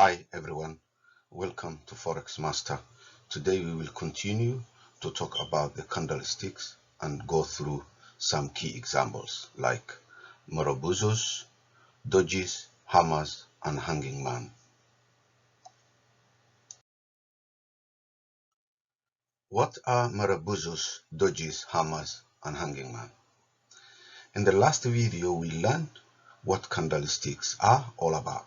Hi everyone, welcome to Forex Master. Today we will continue to talk about the candlesticks and go through some key examples like Marubozus, Dojis, hammers and hanging man. What are Marubozus, Dojis, hammers and hanging man? In the last video we learned what candlesticks are all about,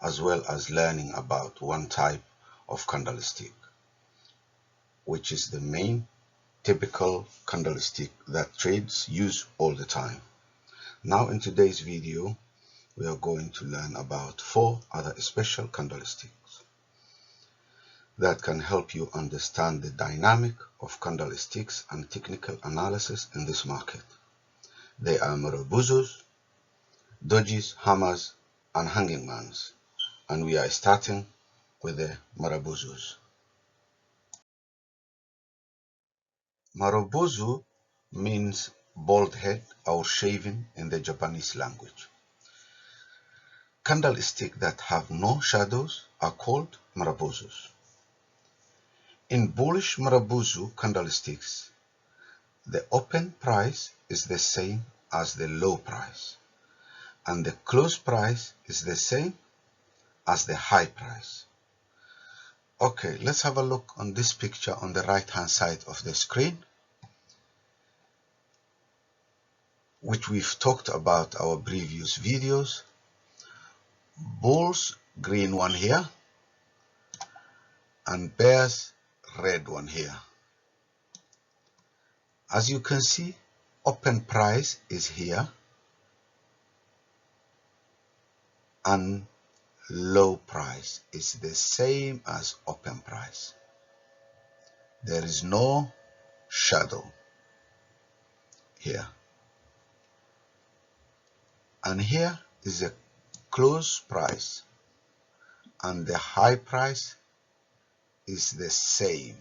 as well as learning about one type of candlestick, which is the main typical candlestick that traders use all the time. Now in today's video we are going to learn about 4 other special candlesticks that can help you understand the dynamic of candlesticks and technical analysis in this market. They are Marubozus, Dojis, hammers and hanging mans, and we are starting with the Marubozus. Marubozu means bald head or shaving in the Japanese language. Candlesticks that have no shadows are called Marubozus. In bullish Marubozu candlesticks, the open price is the same as the low price, and the close price is the same as the high price. Okay, let's have a look on this picture on the right hand side of the screen, which we've talked about our previous videos. Bulls green one here and bears red one here. As you can see, open price is here and low price is the same as open price. There is no shadow here. And here is a close price and the high price is the same.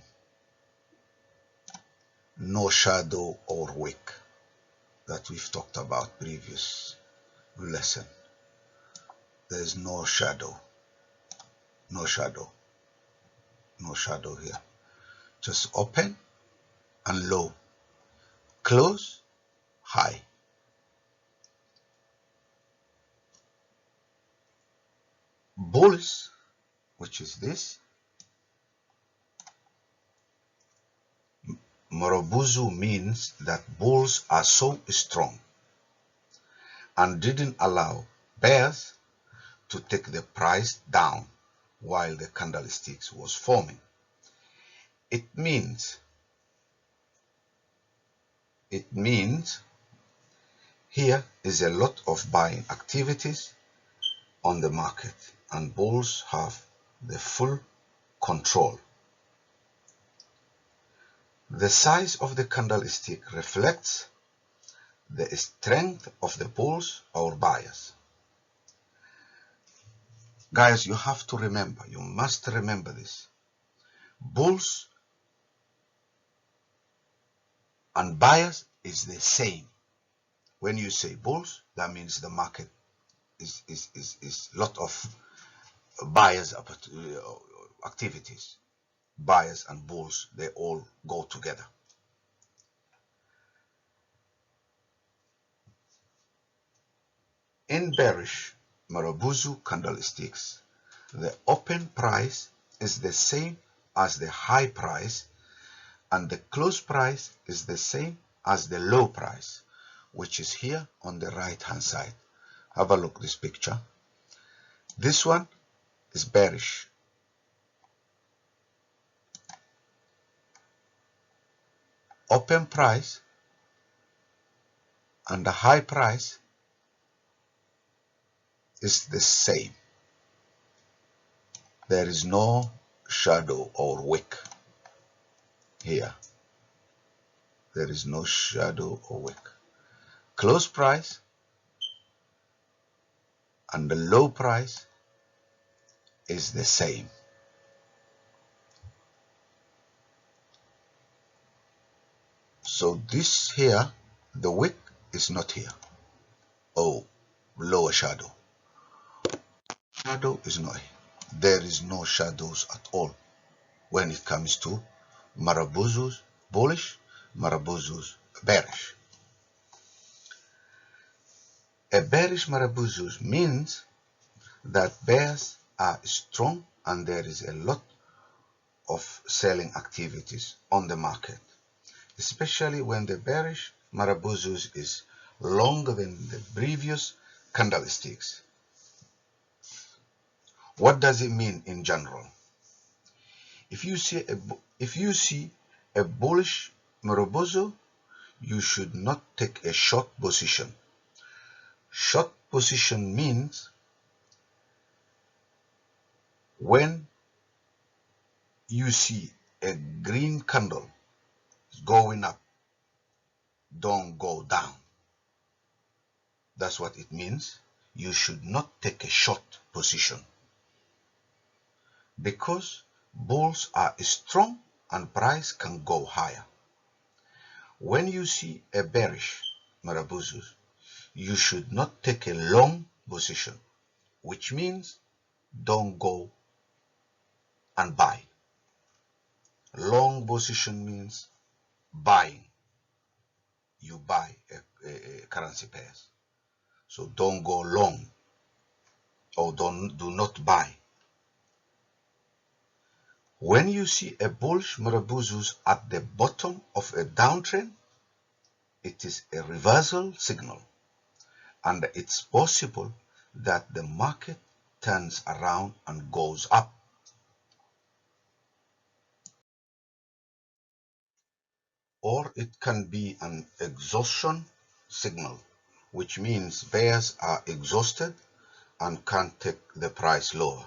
No shadow or wick that we've talked about previous lesson. There is no shadow, no shadow here. Just open and low, close, high. Bulls, which is this, Marubozu means that bulls are so strong and didn't allow bears to take the price down while the candlesticks was forming. It means here is a lot of buying activities on the market and bulls have the full control. The size of the candlestick reflects the strength of the bulls or buyers. Guys, you have to remember, you must remember this. Bulls and buyers is the same. When you say bulls, that means the market is lot of buyers activities. Buyers and bulls, they all go together. In bearish Marubozu candlesticks, the open price is the same as the high price and the close price is the same as the low price, which is here on the right hand side. Have a look at this picture. This one is bearish. Open price and the high price is the same. There is no shadow or wick here. There is no shadow or wick. Close price and the low price is the same. So this here, the wick is not here. Oh, lower shadow. Shadow is no. There is no shadows at all when it comes to Marubozus bullish, Marubozus bearish. A bearish Marubozus means that bears are strong and there is a lot of selling activities on the market, especially when the bearish Marubozus is longer than the previous candlesticks. What does it mean in general? If you see a bullish Marubozu, you should not take a short position. Short position means when you see a green candle going up, don't go down. That's what it means. You should not take a short position because bulls are strong and price can go higher. When you see a bearish Marubozus, you should not take a long position, which means don't go and buy. Long position means buying. You buy a currency pairs. So don't go long or do not buy. When you see a bullish Marubozus at the bottom of a downtrend, it is a reversal signal, and it's possible that the market turns around and goes up. Or it can be an exhaustion signal, which means bears are exhausted and can't take the price lower.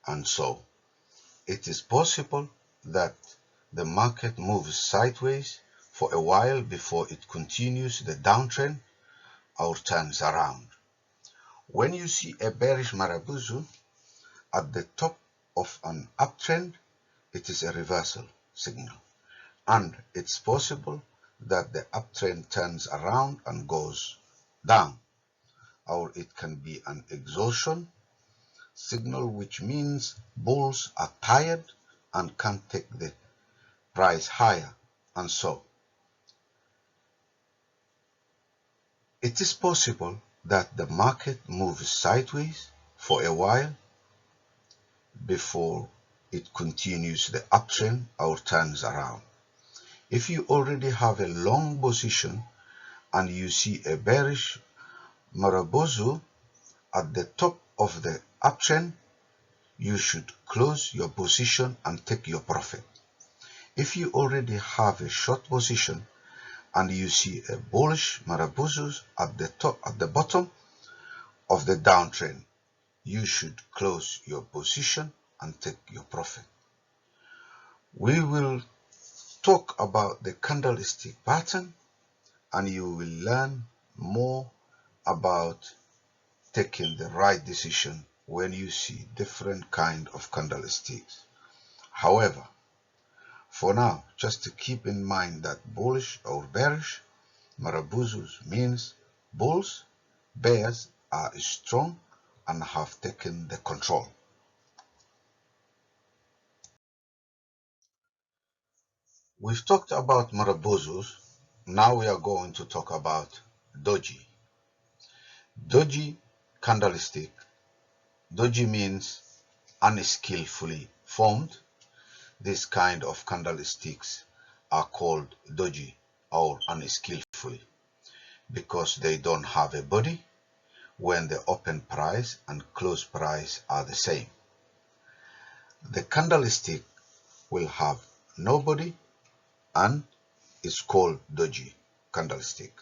And so it is possible that the market moves sideways for a while before it continues the downtrend or turns around. When you see a bearish Marubozu at the top of an uptrend, it is a reversal signal, and it's possible that the uptrend turns around and goes down, or it can be an exhaustion signal, which means bulls are tired and can't take the price higher, and so it is possible that the market moves sideways for a while before it continues the uptrend or turns around. If you already have a long position and you see a bearish Marubozu at the top of the uptrend, you should close your position and take your profit. If you already have a short position and you see a bullish Marubozus at the bottom of the downtrend, you should close your position and take your profit. We will talk about the candlestick pattern, and you will learn more about taking the right decision when you see different kind of candlesticks. However, for now, just to keep in mind that bullish or bearish Marubozus means bulls, bears are strong and have taken the control. We've talked about Marubozus. Now we are going to talk about Doji. Doji candlestick. Doji means unskillfully formed. This kind of candlesticks are called doji or unskillfully because they don't have a body when the open price and close price are the same. The candlestick will have no body and is called doji candlestick.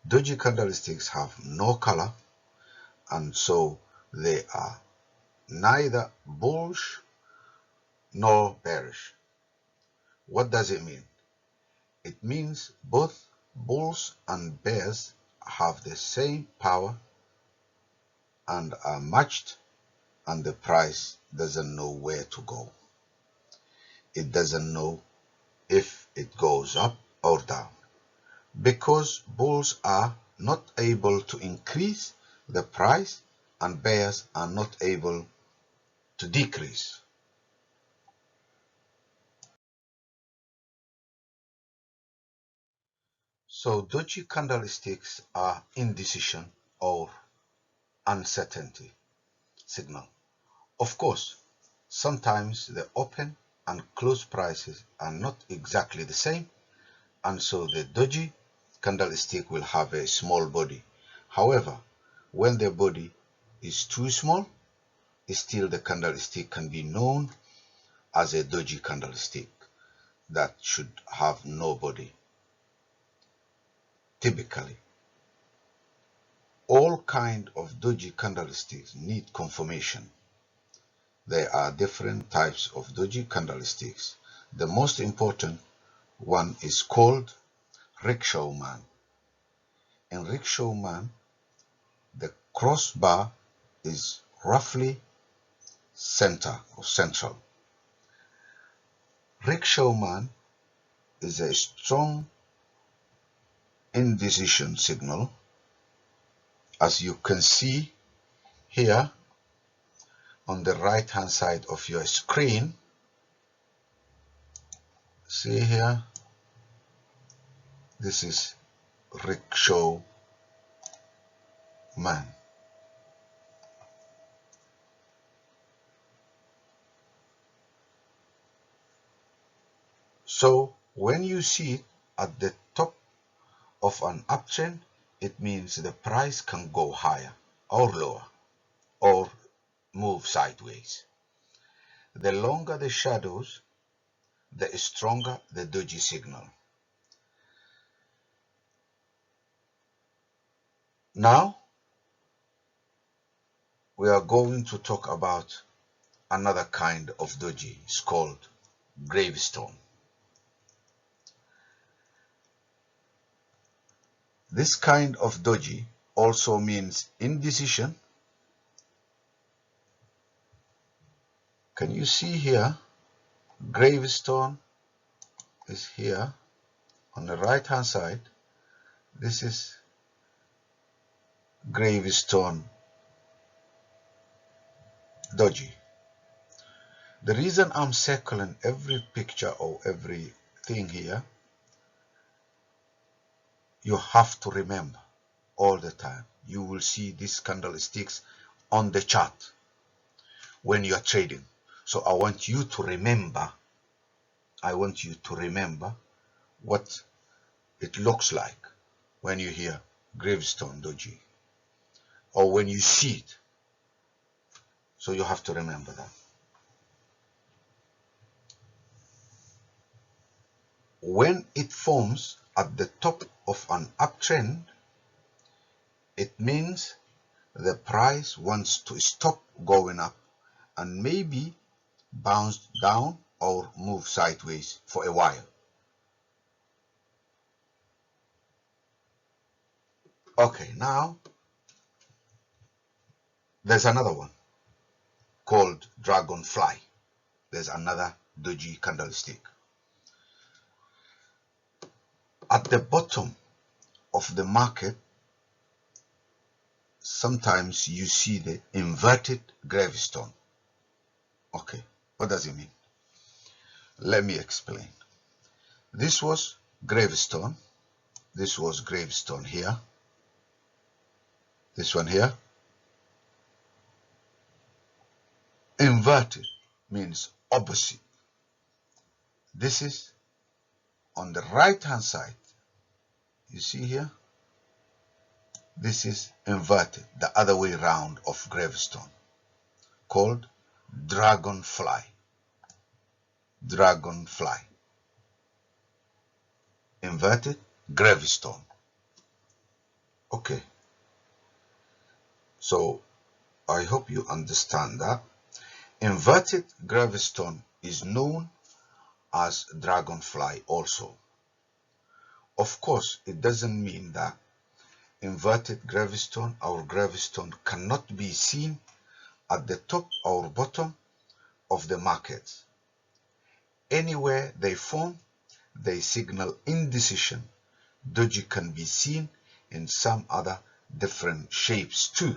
Doji candlesticks have no color, and so they are neither bullish nor bearish. What does it mean? It means both bulls and bears have the same power and are matched, and the price doesn't know where to go. It doesn't know if it goes up or down, because bulls are not able to increase the price and bears are not able to decrease. So doji candlesticks are indecision or uncertainty signal. Of course, sometimes the open and close prices are not exactly the same, and so the doji candlestick will have a small body. However, when the body is too small, still the candlestick can be known as a doji candlestick that should have no body. Typically, all kind of doji candlesticks need confirmation. There are different types of doji candlesticks. The most important one is called rickshaw man. In rickshaw man, the crossbar is roughly center or central. Rickshaw man is a strong indecision signal, as you can see here on the right hand side of your screen. See here, this is rickshaw man. So when you see it at the top of an uptrend, it means the price can go higher or lower or move sideways. The longer the shadows, the stronger the doji signal. Now we are going to talk about another kind of doji. It's called gravestone. This kind of doji also means indecision. Can you see here? Gravestone is here on the right hand side. This is gravestone doji. The reason I'm circling every picture or everything here, you have to remember all the time. You will see these candlesticks on the chart when you are trading. So I want you to remember what it looks like when you hear gravestone doji or when you see it. So you have to remember that. When it forms at the top of an uptrend, it means the price wants to stop going up and maybe bounce down or move sideways for a while. Okay, now there's another one called dragonfly. There's another doji candlestick. At the bottom of the market, sometimes you see the inverted gravestone. Okay, what does it mean? Let me explain. This was gravestone. This was gravestone here. This one here. Inverted means opposite. This is on the right hand side. You see here? This is inverted, the other way round of gravestone, called dragonfly. Dragonfly. Inverted gravestone. Okay. So I hope you understand that. Inverted gravestone is known as dragonfly also. Of course, it doesn't mean that inverted gravestone or gravestone cannot be seen at the top or bottom of the market. Anywhere they form, they signal indecision. Doji can be seen in some other different shapes too.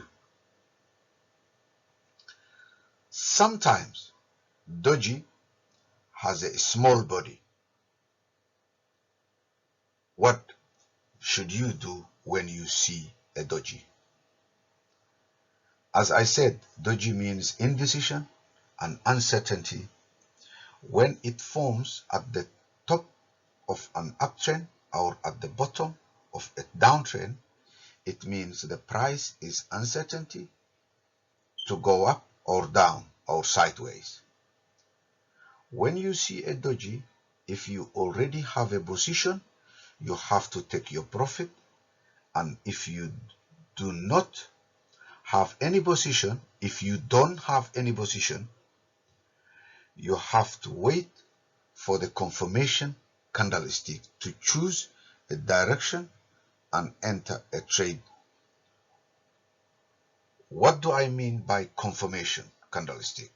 Sometimes doji has a small body. What should you do when you see a doji? As I said, doji means indecision and uncertainty. When it forms at the top of an uptrend or at the bottom of a downtrend, it means the price is uncertainty to go up or down or sideways. When you see a doji, if you already have a position, you have to take your profit, and if you do not have any position, if you don't have any position, you have to wait for the confirmation candlestick to choose a direction and enter a trade. What do I mean by confirmation candlestick?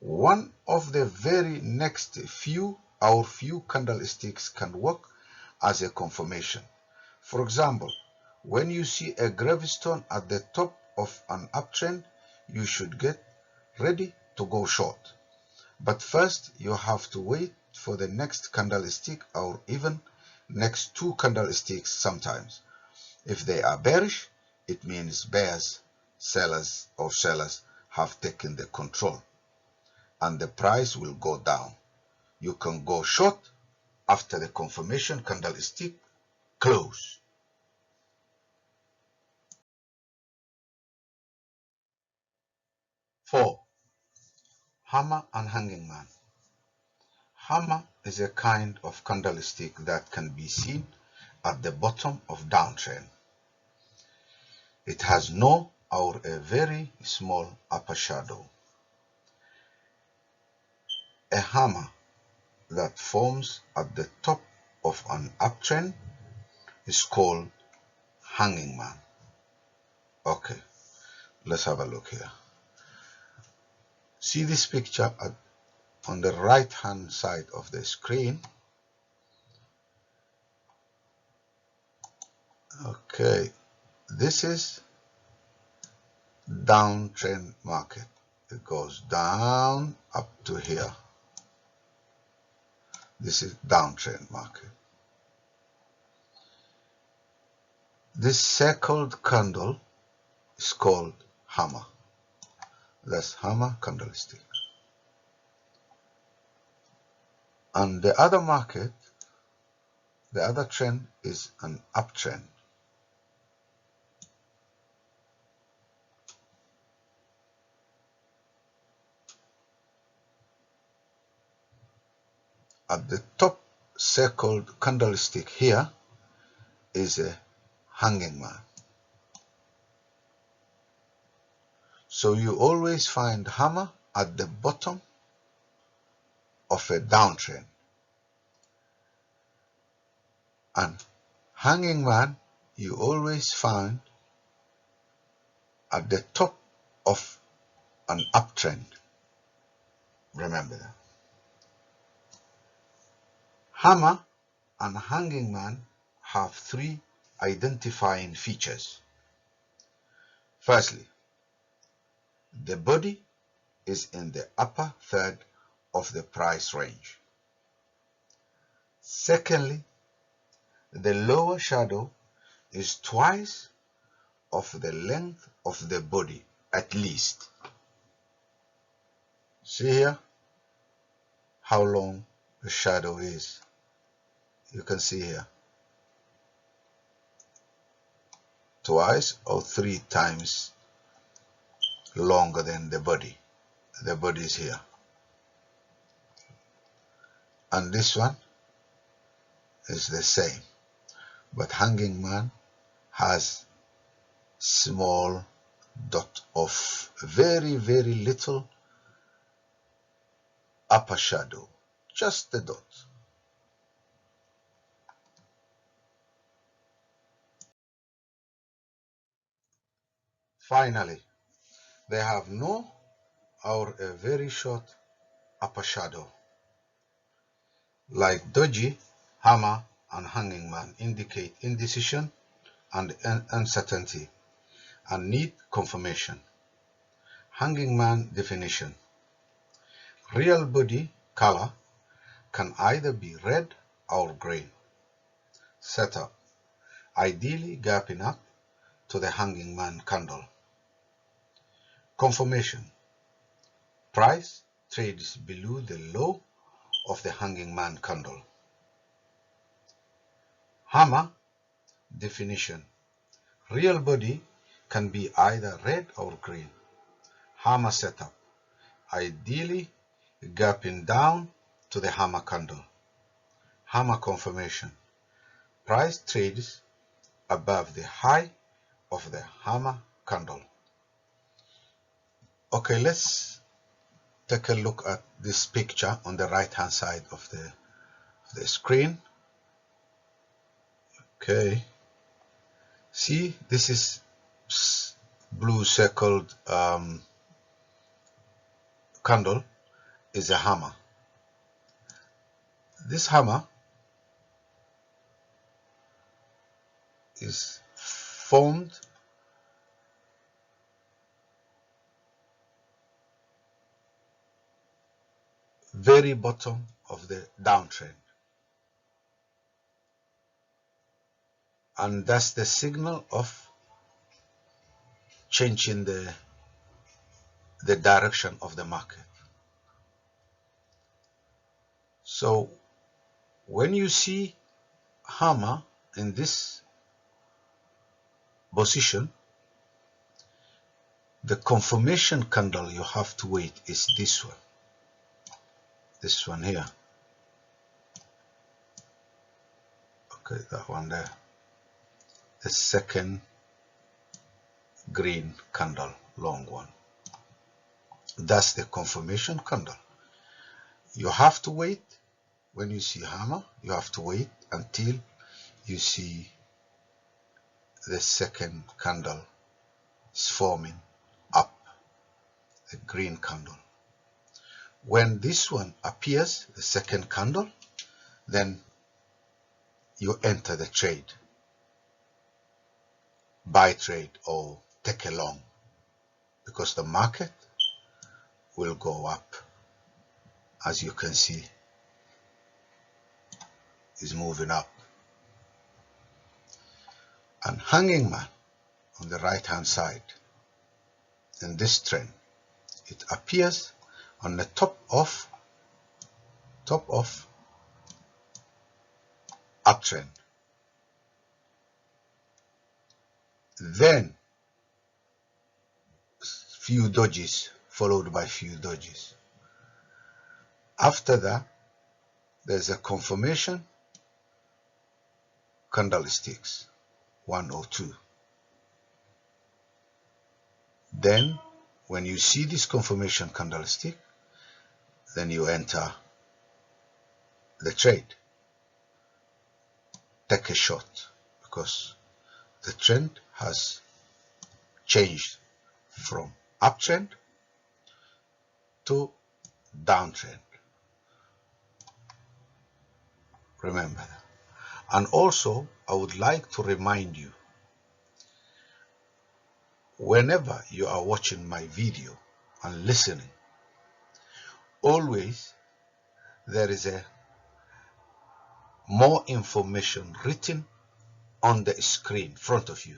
One of the very next few candlesticks can work as a confirmation. For example, when you see a gravestone at the top of an uptrend, you should get ready to go short. But first, you have to wait for the next candlestick or even next two candlesticks sometimes. If they are bearish, it means bears, sellers or sellers have taken the control and the price will go down. You can go short after the confirmation candlestick close. Four, hammer and hanging man. Hammer is a kind of candlestick that can be seen at the bottom of downtrend. It has no or a very small upper shadow. A hammer that forms at the top of an uptrend is called hanging man. Okay, let's have a look here. See this picture on the right hand side of the screen. Okay, this is downtrend market. It goes down up to here. This is downtrend market. This circled candle is called hammer. That's hammer candlestick. And the other market, the other trend is an uptrend. At the top circled candlestick here is a hanging man. So you always find hammer at the bottom of a downtrend, and hanging man you always find at the top of an uptrend. Remember that. Hammer and hanging man have three identifying features. Firstly, the body is in the upper third of the price range. Secondly, the lower shadow is twice of the length of the body at least. See here how long the shadow is. You can see here. Twice or three times longer than the body. The body is here. And this one is the same. But hanging man has small dot of very, very little upper shadow. Just the dot. Finally, they have no or a very short upper shadow. Like doji, hammer, and hanging man indicate indecision and uncertainty, and need confirmation. Hanging man definition. Real body color can either be red or green. Setup. Ideally gapping up to the hanging man candle. Confirmation. Price trades below the low of the hanging man candle. Hammer definition. Real body can be either red or green. Hammer setup. Ideally gapping down to the hammer candle. Hammer confirmation. Price trades above the high of the hammer candle. Okay, let's take a look at this picture on the right hand side of the screen. Okay, see, this is blue circled candle is a hammer. This hammer is formed very bottom of the downtrend, and that's the signal of changing the direction of the market. So when you see hammer in this position, the confirmation candle you have to wait is this one here. Okay, that one there, the second green candle, long one. That's the confirmation candle. You have to wait. When you see hammer, you have to wait until you see the second candle is forming up, the green candle. When this one appears, the second candle, then you enter the trade, buy trade or take a long, because the market will go up. As you can see, is moving up. And hanging man on the right hand side in this trend, it appears on the top of uptrend, then few dojis followed by few dojis. After that, there's a confirmation candlesticks, 1 or 2. Then when you see this confirmation candlestick, then you enter the trade. Take a shot, because the trend has changed from uptrend to downtrend. Remember that. And also, I would like to remind you, whenever you are watching my video and listening, always there is a more information written on the screen in front of you.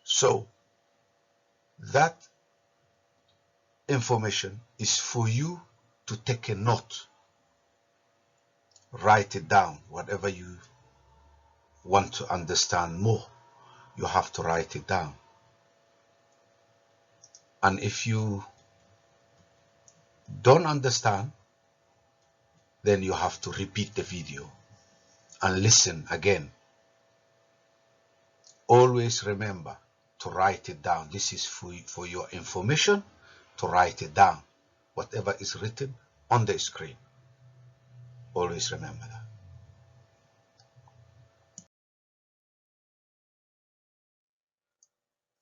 So that information is for you to take a note, write it down. Whatever you want to understand more, you have to write it down. And if you don't understand, then you have to repeat the video and listen again. Always remember to write it down. This is for your information, to write it down, whatever is written on the screen. Always remember that.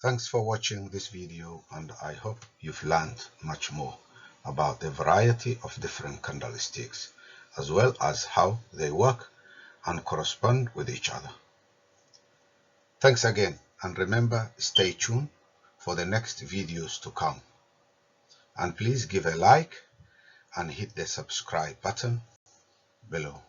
Thanks for watching this video, and I hope you've learned much more about the variety of different candlesticks, as well as how they work and correspond with each other. Thanks again, and remember, stay tuned for the next videos to come. And please give a like and hit the subscribe button below.